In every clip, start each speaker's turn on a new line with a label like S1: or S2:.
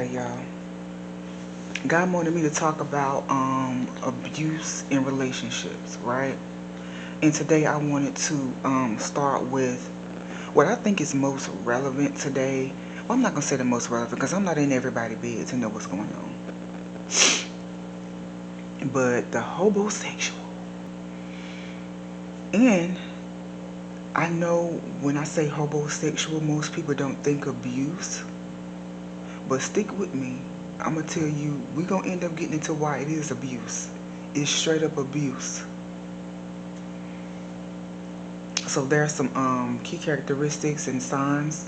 S1: Okay, y'all. God wanted me to talk about abuse in relationships, right? And today I wanted to start with what I think is most relevant today. Well, I'm not gonna say the most relevant because I'm not in everybody's bed to know what's going on. But the hobosexual. And I know when I say hobosexual, most people don't think abuse. But stick with me. I'm gonna tell you, we're gonna end up getting into why it is abuse. It's straight up abuse. So there are some key characteristics and signs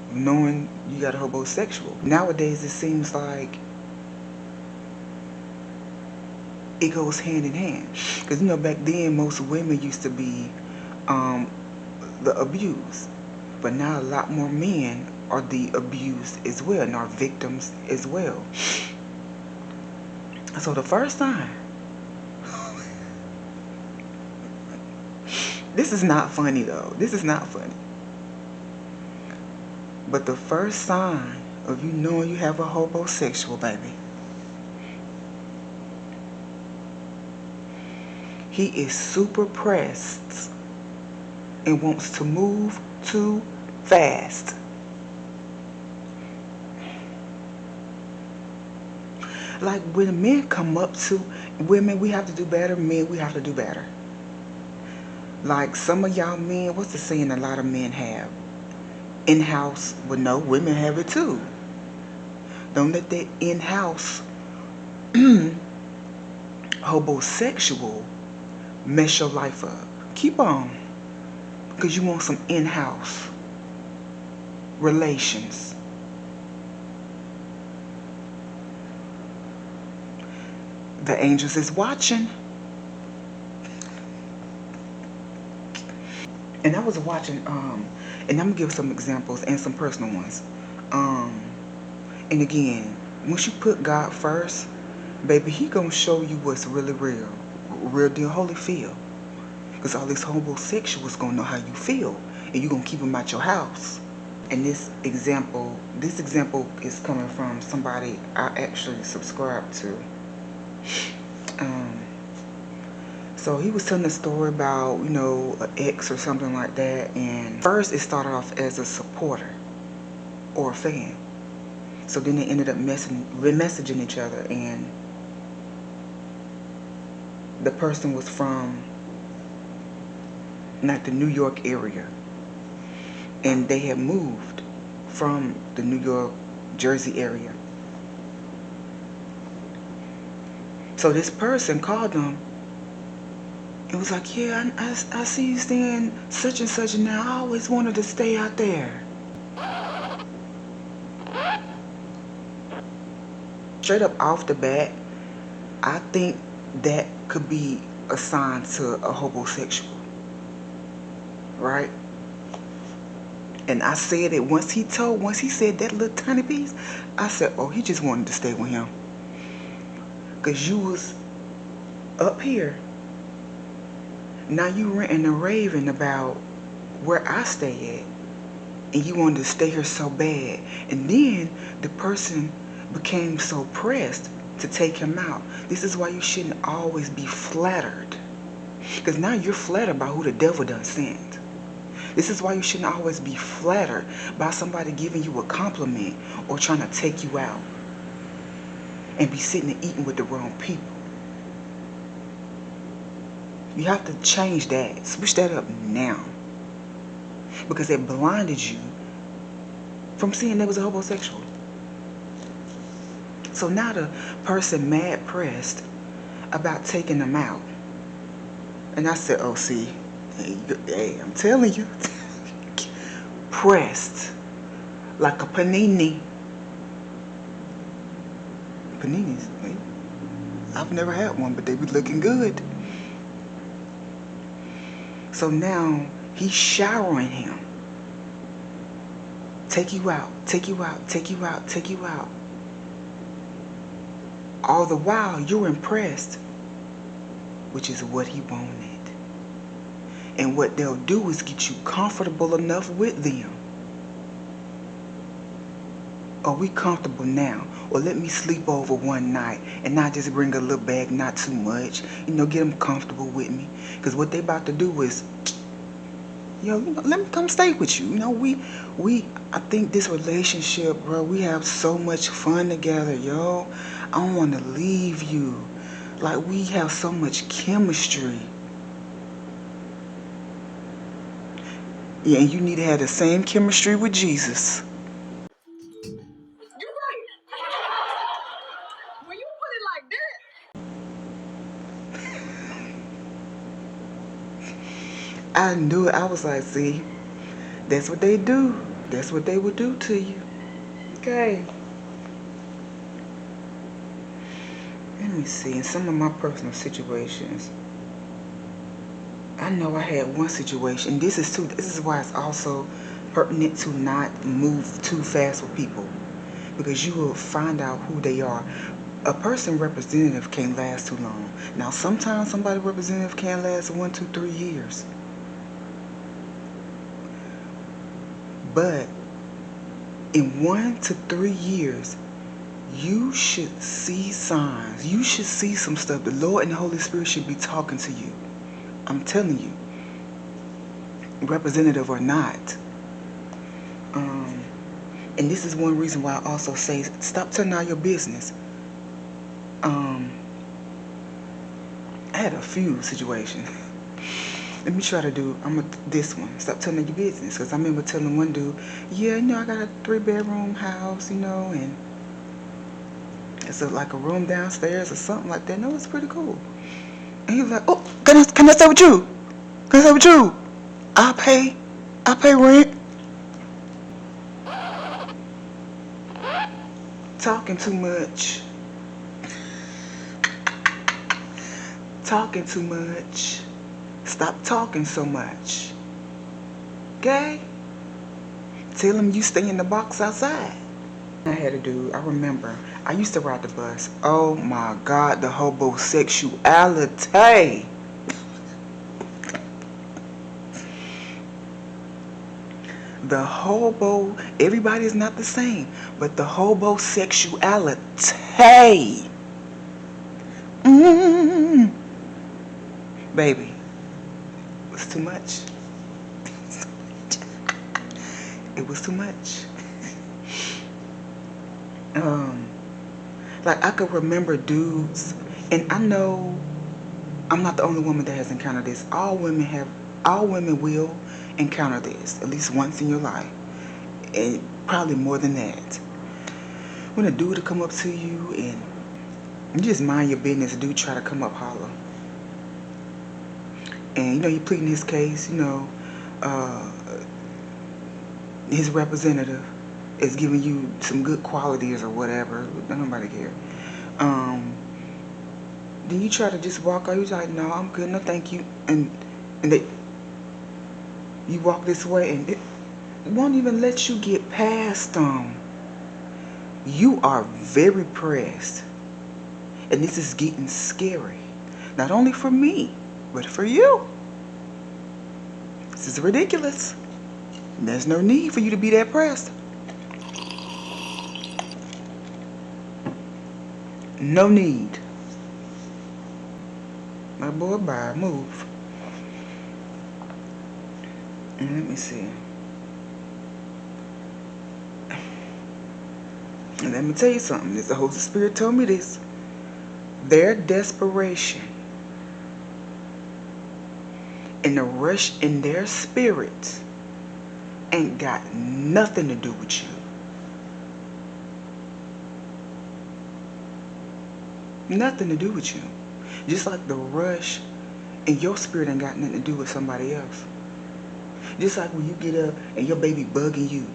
S1: of knowing you got a hobosexual. Nowadays it seems like it goes hand in hand. Because back then most women used to be the abused. But now a lot more men are the abused as well and are victims as well. So the first time, this is not funny though. This is not funny. But the first sign of you knowing you have a hobosexual, baby, he is super pressed and wants to move too fast. Like when men come up to women, we have to do better. Men, we have to do better. Like some of y'all men, what's the saying a lot of men have? In-house, well, no, women have it too. Don't let that in-house hobosexual mess your life up. Keep on. Because you want some in-house relations. The angels is watching. And I was watching, and I'm going to give some examples and some personal ones. And again, once you put God first, baby, he going to show you what's really real. Real deal, holy feel. Because all these homosexuals going to know how you feel. And you're going to keep them out your house. And this example is coming from somebody I actually subscribe to. So he was telling a story about, an ex or something like that. And first it started off as a supporter or a fan. So then they ended up messaging each other. And the person was from like the New York area. And they had moved from the New York, Jersey area. So this person called them. It was like, yeah, I see you staying such and such, and now I always wanted to stay out there. Straight up off the bat, I think that could be a sign to a hobosexual. Right? And I said it once he said that little tiny piece, I said, oh, he just wanted to stay with him. Because you was up here. Now you ranting and raving about where I stay at. And you wanted to stay here so bad. And then the person became so pressed to take him out. This is why you shouldn't always be flattered. Because now you're flattered by who the devil done sent. This is why you shouldn't always be flattered by somebody giving you a compliment or trying to take you out. And be sitting and eating with the wrong people. You have to change that. Switch that up now. Because it blinded you from seeing there was a hobosexual. So now the person mad pressed about taking them out. And I said, oh, see, hey, I'm telling you. Pressed like a panini. Paninis, I've never had one, but they be looking good. So now he's showering him. Take you out, take you out, take you out, take you out. All the while you're impressed, which is what he wanted. And what they'll do is get you comfortable enough with them. Are we comfortable now? Or let me sleep over one night and not just bring a little bag, not too much. You know, get them comfortable with me. Because what they about to do is, yo, you know, let me come stay with you. You know, I think this relationship, bro, we have so much fun together, yo. I don't want to leave you. Like, we have so much chemistry. Yeah, and you need to have the same chemistry with Jesus.
S2: You're right. When you put it like
S1: that, I knew it. I was like, see, that's what they do. That's what they would do to you. Okay. Let me see. In some of my personal situations, I know I had one situation. This is why it's also pertinent to not move too fast with people, because you will find out who they are. A person representative can't last too long. Now, sometimes somebody representative can last 1, 2, 3 years. But in 1 to 3 years, you should see signs. You should see some stuff. The Lord and the Holy Spirit should be talking to you. I'm telling you, representative or not. And this is one reason why I also say, stop telling all your business. I had a few situations. Let me try to do this one. Stop telling your business. Because I remember telling one dude, yeah, you know, I got a 3-bedroom house, you know, and it's like a room downstairs or something like that. No, it's pretty cool. And he was like, oh, can I stay with you? Can I stay with you? I pay rent. Talking too much. Talking too much. Stop talking so much. Okay? Tell him you stay in the box outside. I had a dude, I remember, I used to ride the bus. Oh my God, the homosexuality. The everybody is not the same, but the homosexuality. Baby, it was too much. It was too much. Like, I could remember dudes, and I know I'm not the only woman that has encountered this. All women will encounter this at least once in your life, and probably more than that. When a dude will come up to you and you just mind your business, a dude try to come up holler, and you know he pleading his case. You know, his representative is giving you some good qualities or whatever. Nobody care. Then you try to just walk out. You're like, no, I'm good. No, thank you. And you walk this way, and it won't even let you get past them. You are very pressed. And this is getting scary. Not only for me, but for you. This is ridiculous. There's no need for you to be that pressed. No need. My boy, bye. Move. And let me see. And let me tell you something. The Holy Spirit told me this. Their desperation and the rush in their spirit ain't got nothing to do with you. Nothing to do with you. Just like the rush in your spirit ain't got nothing to do with somebody else. Just like when you get up and your baby bugging you,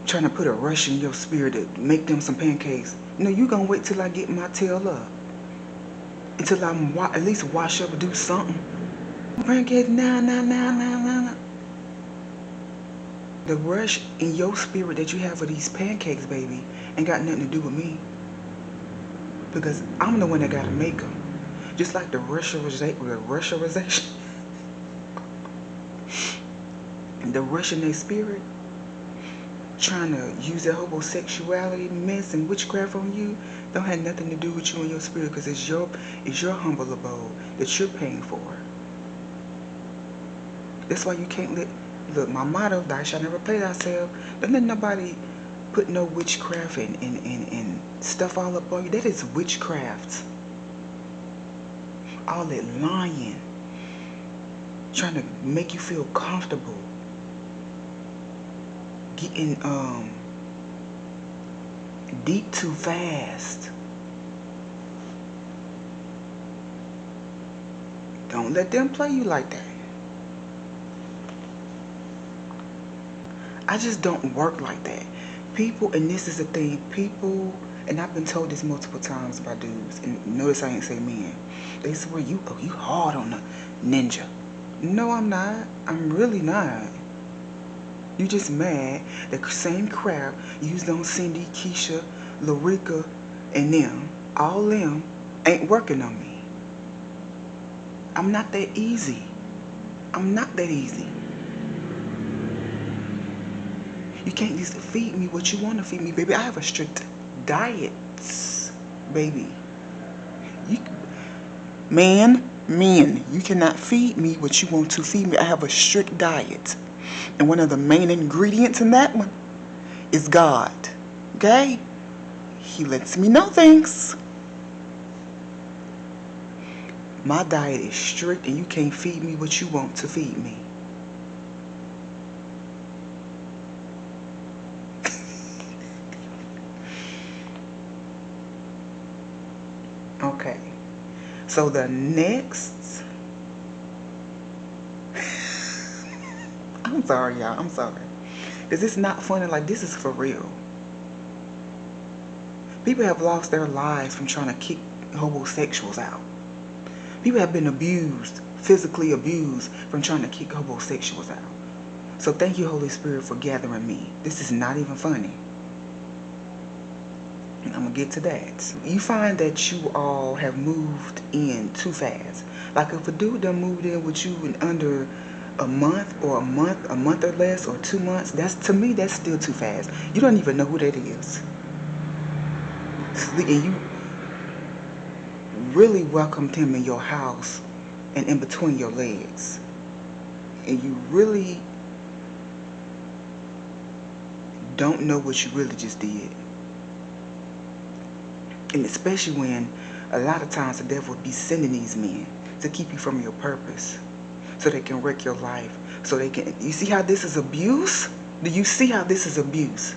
S1: trying to put a rush in your spirit to make them some pancakes. No, you gonna wait till I get my tail up. Until I'm at least wash up or do something. Pancakes, nah. The rush in your spirit that you have for these pancakes, baby, ain't got nothing to do with me. Because I'm the one that gotta make them. Just like the Rusherization. The rush in their spirit trying to use that homosexuality mess and witchcraft on you don't have nothing to do with you and your spirit, because it's your humble abode that you're paying for. That's why you can't let, look, my motto, thou shalt never play thyself. Don't let nobody put no witchcraft and stuff all up on you. That is witchcraft. All that lying, trying to make you feel comfortable, getting deep too fast. Don't let them play you like that. I just don't work like that. People, and this is the thing, people, and I've been told this multiple times by dudes, and notice I ain't say men. They swear you hard on the ninja. No, I'm not. I'm really not. You just mad that same crap used on Cindy, Keisha, Larica, and them, all them, ain't working on me. I'm not that easy. I'm not that easy. You can't just feed me what you want to feed me, baby. I have a strict diet, baby. Men, you cannot feed me what you want to feed me. I have a strict diet. And one of the main ingredients in that one is God. Okay? He lets me know things. My diet is strict, and you can't feed me what you want to feed me. Okay. So the next... I'm sorry, y'all. I'm sorry. Because it's not funny. Like, this is for real. People have lost their lives from trying to kick homosexuals out. People have been abused, physically abused, from trying to kick homosexuals out. So thank you, Holy Spirit, for gathering me. This is not even funny. And I'm going to get to that. You find that you all have moved in too fast. Like if a dude done moved in with you in under a month or a month or less, or 2 months, to me, that's still too fast. You don't even know who that is. And you really welcomed him in your house and in between your legs. And you really don't know what you really just did. And especially when a lot of times the devil will be sending these men to keep you from your purpose, so they can wreck your life, so they can... You see how this is abuse? Do you see how this is abuse?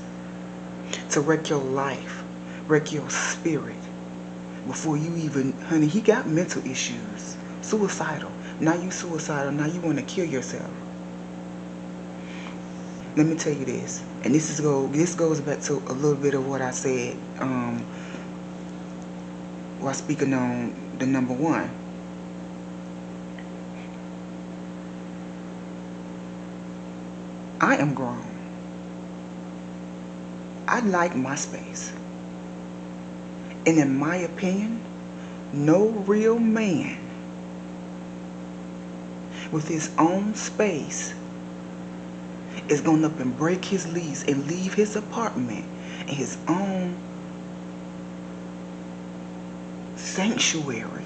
S1: To wreck your life, wreck your spirit. Before you even... Honey, he got mental issues. Suicidal. Now you suicidal. Now you want to kill yourself. Let me tell you this. And this goes back to a little bit of what I said while speaking on the number one. I am grown. I like my space. And in my opinion, no real man with his own space is going up and break his lease and leave his apartment and his own sanctuary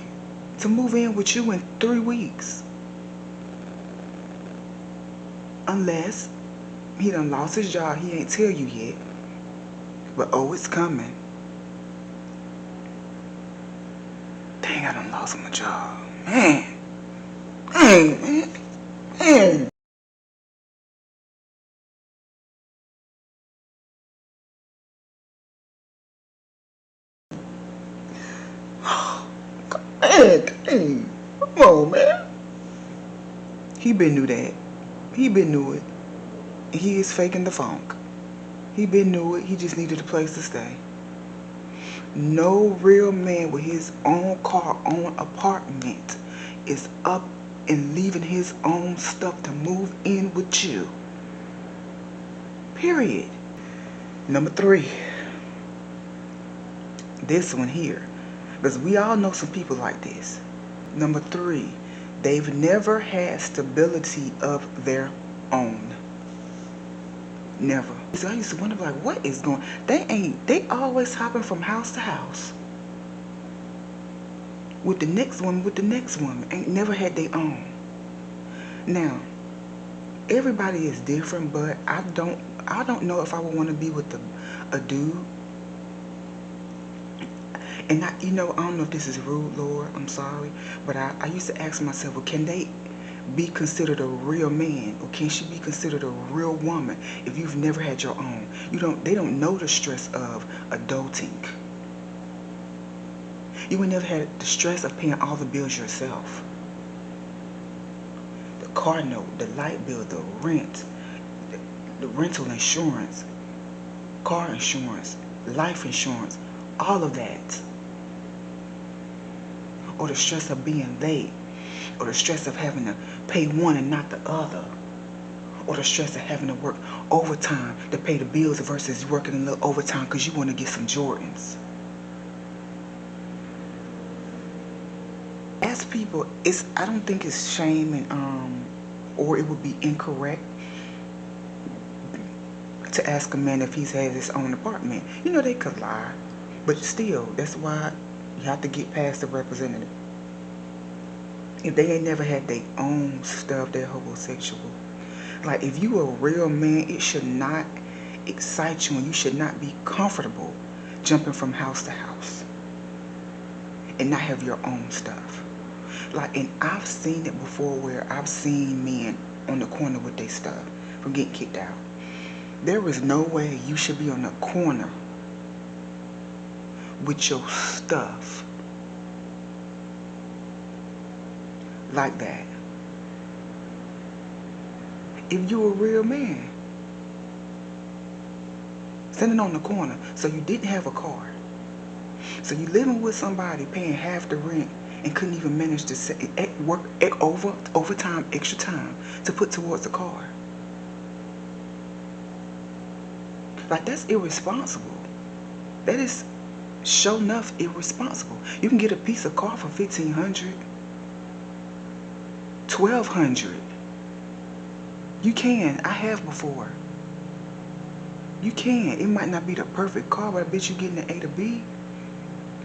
S1: to move in with you in 3 weeks. Unless he done lost his job, he ain't tell you yet. But oh, it's coming. Dang, I done lost my job. Man. Dang, man. Man. Dang. Come on, man. He been knew that. He been knew it. He is faking the funk. He been knew it. He just needed a place to stay. No real man with his own car, own apartment is up and leaving his own stuff to move in with you. Period. Number 3. This one here. Because we all know some people like this. Number 3. They've never had stability of their own. Never. So I used to wonder, like, what is going? They always hopping from house to house with the next woman, ain't never had their own. Now, everybody is different, but I don't know if I would want to be with a dude. And I don't know if this is rude, Lord, I'm sorry, but I used to ask myself, well, can they be considered a real man, or can she be considered a real woman if you've never had your own? They don't know the stress of adulting. You would never had the stress of paying all the bills yourself. The car note, the light bill, the rent, the rental insurance, car insurance, life insurance, all of that. Or the stress of being late, or the stress of having to pay one and not the other, or the stress of having to work overtime to pay the bills versus working a little overtime because you want to get some Jordans. As people, I don't think it's shame and or it would be incorrect to ask a man if he's had his own apartment. They could lie, but still, that's why you have to get past the representative. If they ain't never had their own stuff, they're homosexual. Like, if you a real man, it should not excite you, and you should not be comfortable jumping from house to house and not have your own stuff. Like, and I've seen it before where I've seen men on the corner with their stuff from getting kicked out. There is no way you should be on the corner with your stuff like that. If you're a real man, standing on the corner, so you didn't have a car, so you living with somebody paying half the rent and couldn't even manage to work overtime, extra time to put towards the car. Like, that's irresponsible. That is sure enough irresponsible. You can get a piece of car for $1,500, $1,200. You can. I have before. You can. It might not be the perfect car, but I bet you getting the A to B,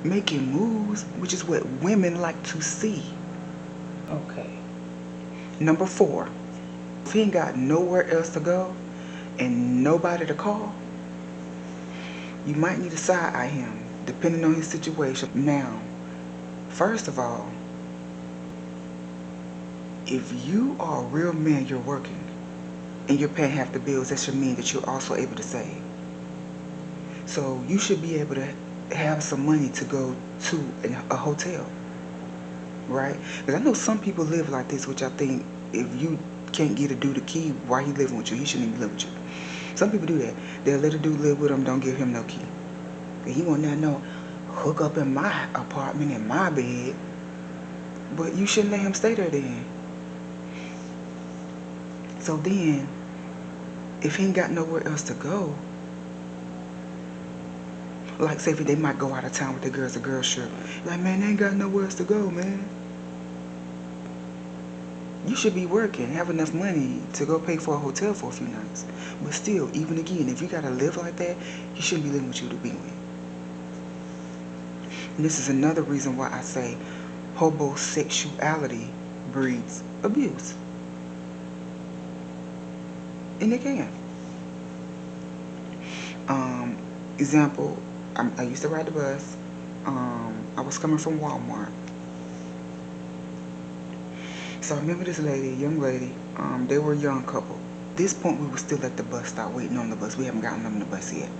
S1: making moves, which is what women like to see. Okay. Number 4. If he ain't got nowhere else to go and nobody to call, you might need to side-eye him, depending on his situation. Now, first of all, if you are a real man, you're working, and you're paying half the bills, that should mean that you're also able to save. So you should be able to have some money to go to a hotel, right? Because I know some people live like this, which I think if you can't get a dude a key while he living with you, he shouldn't even live with you. Some people do that. They'll let a dude live with them, don't give him no key. And he won't know, hook up in my apartment, in my bed. But you shouldn't let him stay there then. So then, if he ain't got nowhere else to go, like say if they might go out of town with their girls, a girls trip. Like, man, they ain't got nowhere else to go, man. You should be working, have enough money to go pay for a hotel for a few nights. But still, even again, if you gotta live like that, he shouldn't be living with you to begin with. And this is another reason why I say homosexuality breeds abuse. And it can. Example, I used to ride the bus. I was coming from Walmart. So I remember this lady, young lady, they were a young couple. At this point, we were still at the bus stop waiting on the bus. We haven't gotten on the bus yet.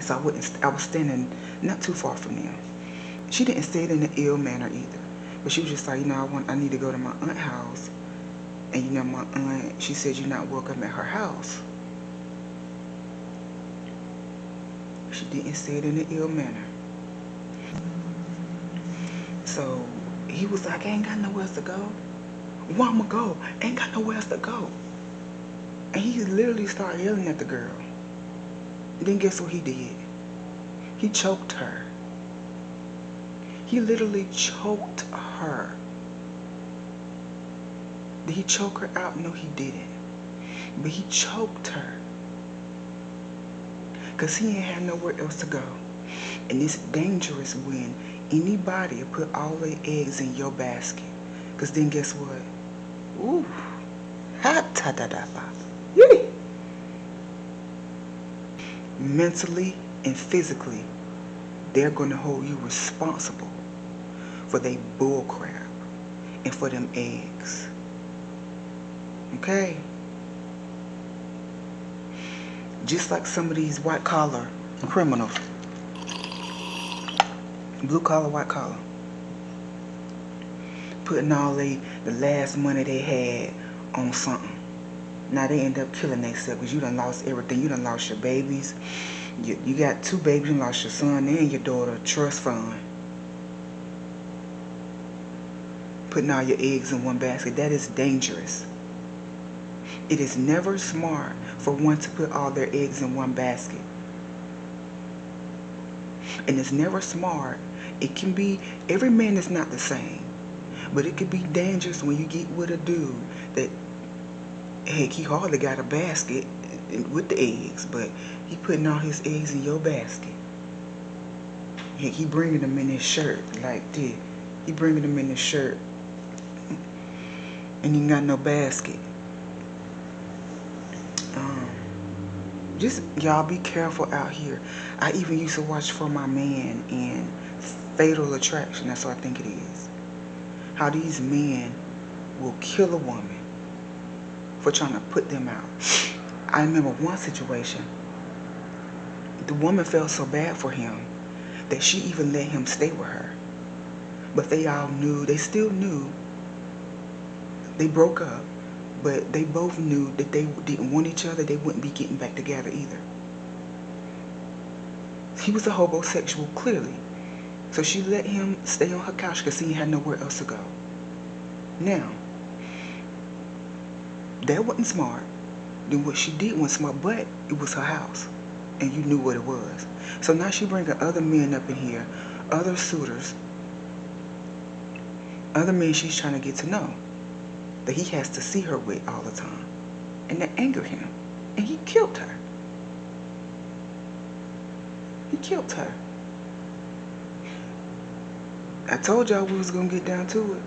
S1: So I was standing not too far from them. She didn't say it in an ill manner either. But she was just like, I need to go to my aunt's house. And my aunt, she said you're not welcome at her house. She didn't say it in an ill manner. So he was like, I ain't got nowhere else to go. Where I'ma go? Ain't got nowhere else to go. And he literally started yelling at the girl. Then guess what he did? He choked her. He literally choked her. Did he choke her out? No, he didn't. But he choked her. because he ain't have nowhere else to go. And it's dangerous when anybody put all their eggs in your basket. Because then guess what? Ooh. Ha-ta-da-da-ba. Yee. Mentally and physically, they're going to hold you responsible for their bull crap and for them eggs. Okay? Just like some of these white collar criminals. Blue collar, white collar. Putting all the last money they had on something. Now they end up killing themselves because you done lost everything. You done lost your babies. You got 2 babies. You lost your son and your daughter. Trust fund. Putting all your eggs in one basket. That is dangerous. It is never smart for one to put all their eggs in one basket. And it's never smart. It can be, every man is not the same. But it could be dangerous when you get with a dude that, heck, he hardly got a basket with the eggs, but he putting all his eggs in your basket. Heck, he bringing them in his shirt like this. He bringing them in his shirt, and he ain't got no basket. Just y'all be careful out here. I even used to watch For My Man in Fatal Attraction. That's what I think it is. How these men will kill a woman for trying to put them out. I remember one situation. The woman felt so bad for him that she even let him stay with her. But they all knew, they still knew. They broke up, but they both knew that they didn't want each other. They wouldn't be getting back together either. He was a homosexual, clearly. So she let him stay on her couch because he had nowhere else to go. Now, that wasn't smart. Then what she did wasn't smart, but it was her house. And you knew what it was. So now she bringing other men up in here, other suitors, other men she's trying to get to know, that he has to see her with all the time. And that angered him. And he killed her. He killed her. I told y'all we was going to get down to it.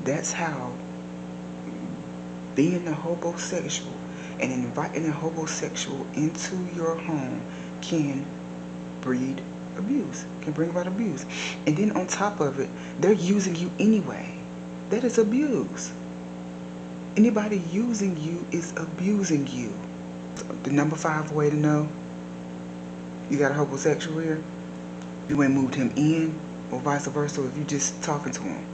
S1: That's how being a homosexual and inviting a homosexual into your home can breed abuse, can bring about abuse. And then on top of it, they're using you anyway. That is abuse. Anybody using you is abusing you. The number 5 way to know you got a homosexual here, you ain't moved him in, or vice versa, if you just talking to him.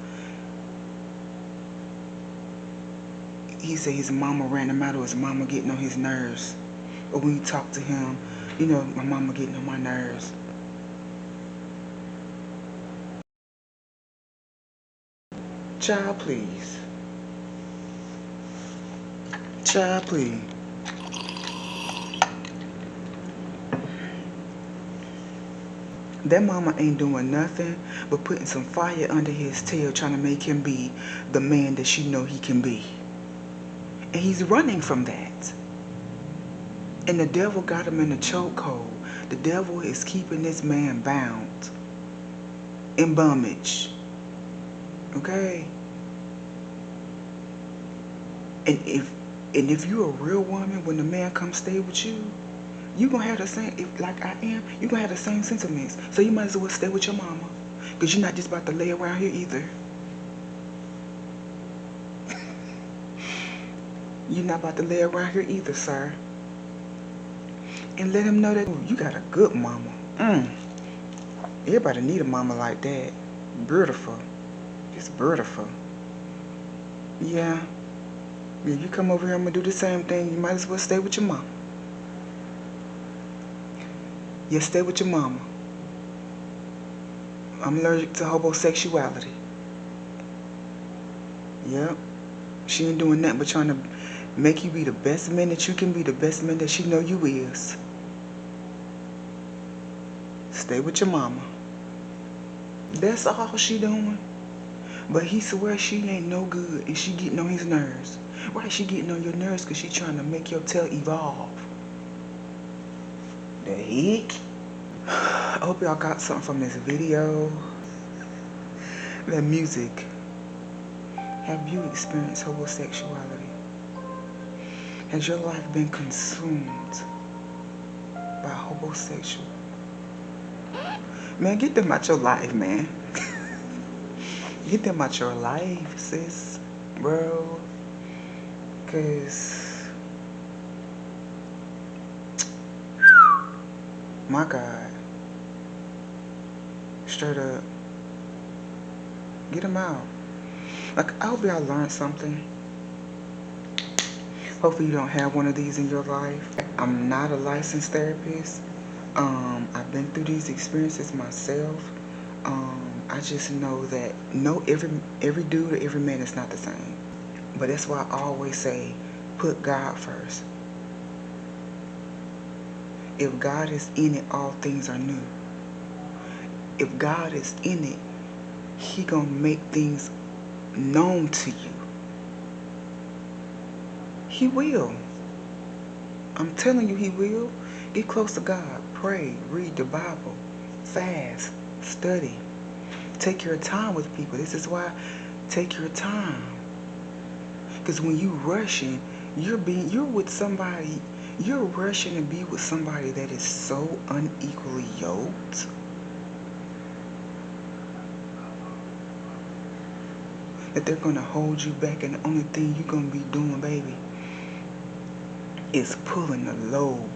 S1: He said his mama ran him out, or his mama getting on his nerves. Or when you talk to him, you know, my mama getting on my nerves. Child, please. Child, please. That mama ain't doing nothing but putting some fire under his tail, trying to make him be the man that she know he can be. And he's running from that. And the devil got him in a chokehold. The devil is keeping this man bound in bondage. Okay? And if you're a real woman, when the man comes stay with you, you're going to have the same, if like I am, you're going to have the same sentiments. So you might as well stay with your mama. Because you're not just about to lay around here either. You're not about to lay around here either, sir. And let him know that you got a good mama. Everybody need a mama like that. Beautiful. Just beautiful. Yeah. If you come over here, I'm going to do the same thing. You might as well stay with your mama. Yeah, stay with your mama. I'm allergic to homosexuality. Yep. She ain't doing nothing but trying to make you be the best man that you can be, the best man that she know you is. Stay with your mama. That's all she doing. But he swears she ain't no good and she getting on his nerves. Why she getting on your nerves? Because she trying to make your tail evolve. The heck? I hope y'all got something from this video. That music. Have you experienced homosexuality? Has your life been consumed by homosexual? Man, get them out your life, man. Get them out your life, sis, bro. Cause, my God, straight up, get them out. Like, I hope y'all learned something. Hopefully you don't have one of these in your life. I'm not a licensed therapist. I've been through these experiences myself. I just know that every dude or every man is not the same. But that's why I always say, put God first. If God is in it, all things are new. If God is in it, He gonna make things known to you. He will. I'm telling you, He will. Get close to God. Pray. Read the Bible. Fast. Study. Take your time with people. This is why, take your time. Because when you rushing, you're with somebody, you're rushing to be with somebody that is so unequally yoked. That they're going to hold you back, and the only thing you're going to be doing, baby, is pulling the load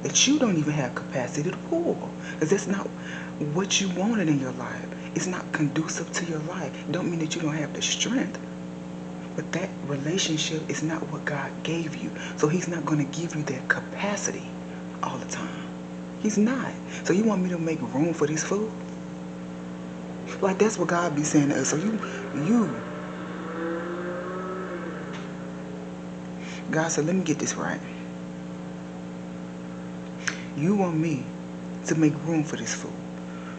S1: that you don't even have capacity to pull. Because that's not what you wanted in your life. It's not conducive to your life. It don't mean that you don't have the strength. But that relationship is not what God gave you. So He's not going to give you that capacity all the time. He's not. So you want me to make room for this fool? Like, that's what God be saying to us. So God said, let me get this right. You want me to make room for this fool.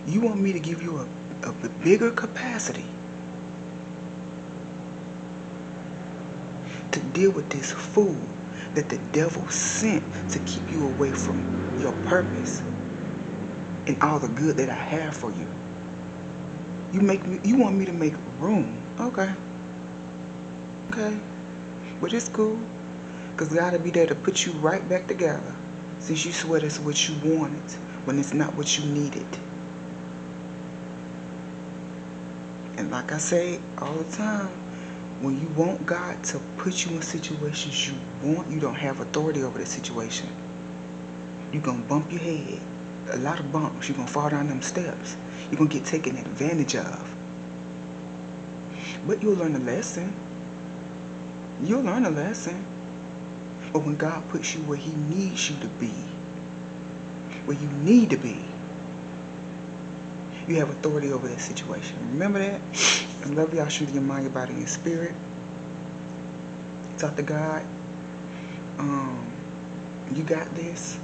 S1: You want me to give you a bigger capacity to deal with this fool that the devil sent to keep you away from your purpose and all the good that I have for you. You want me to make room. Okay. But it's cool. Because God will be there to put you right back together. Since you swear that's what you wanted when it's not what you needed. And like I say all the time, when you want God to put you in situations you want, you don't have authority over the situation. You're going to bump your head. A lot of bumps. You're going to fall down them steps. You're going to get taken advantage of. But you'll learn a lesson. You'll learn a lesson. But when God puts you where He needs you to be, where you need to be, you have authority over that situation. Remember that? I love y'all. Strengthen your mind, your body, and your spirit. Talk to God. You got this.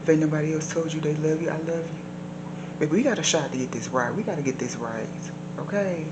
S1: If ain't nobody else told you they love you, I love you. Baby, we got a shot to get this right. We got to get this right. Okay?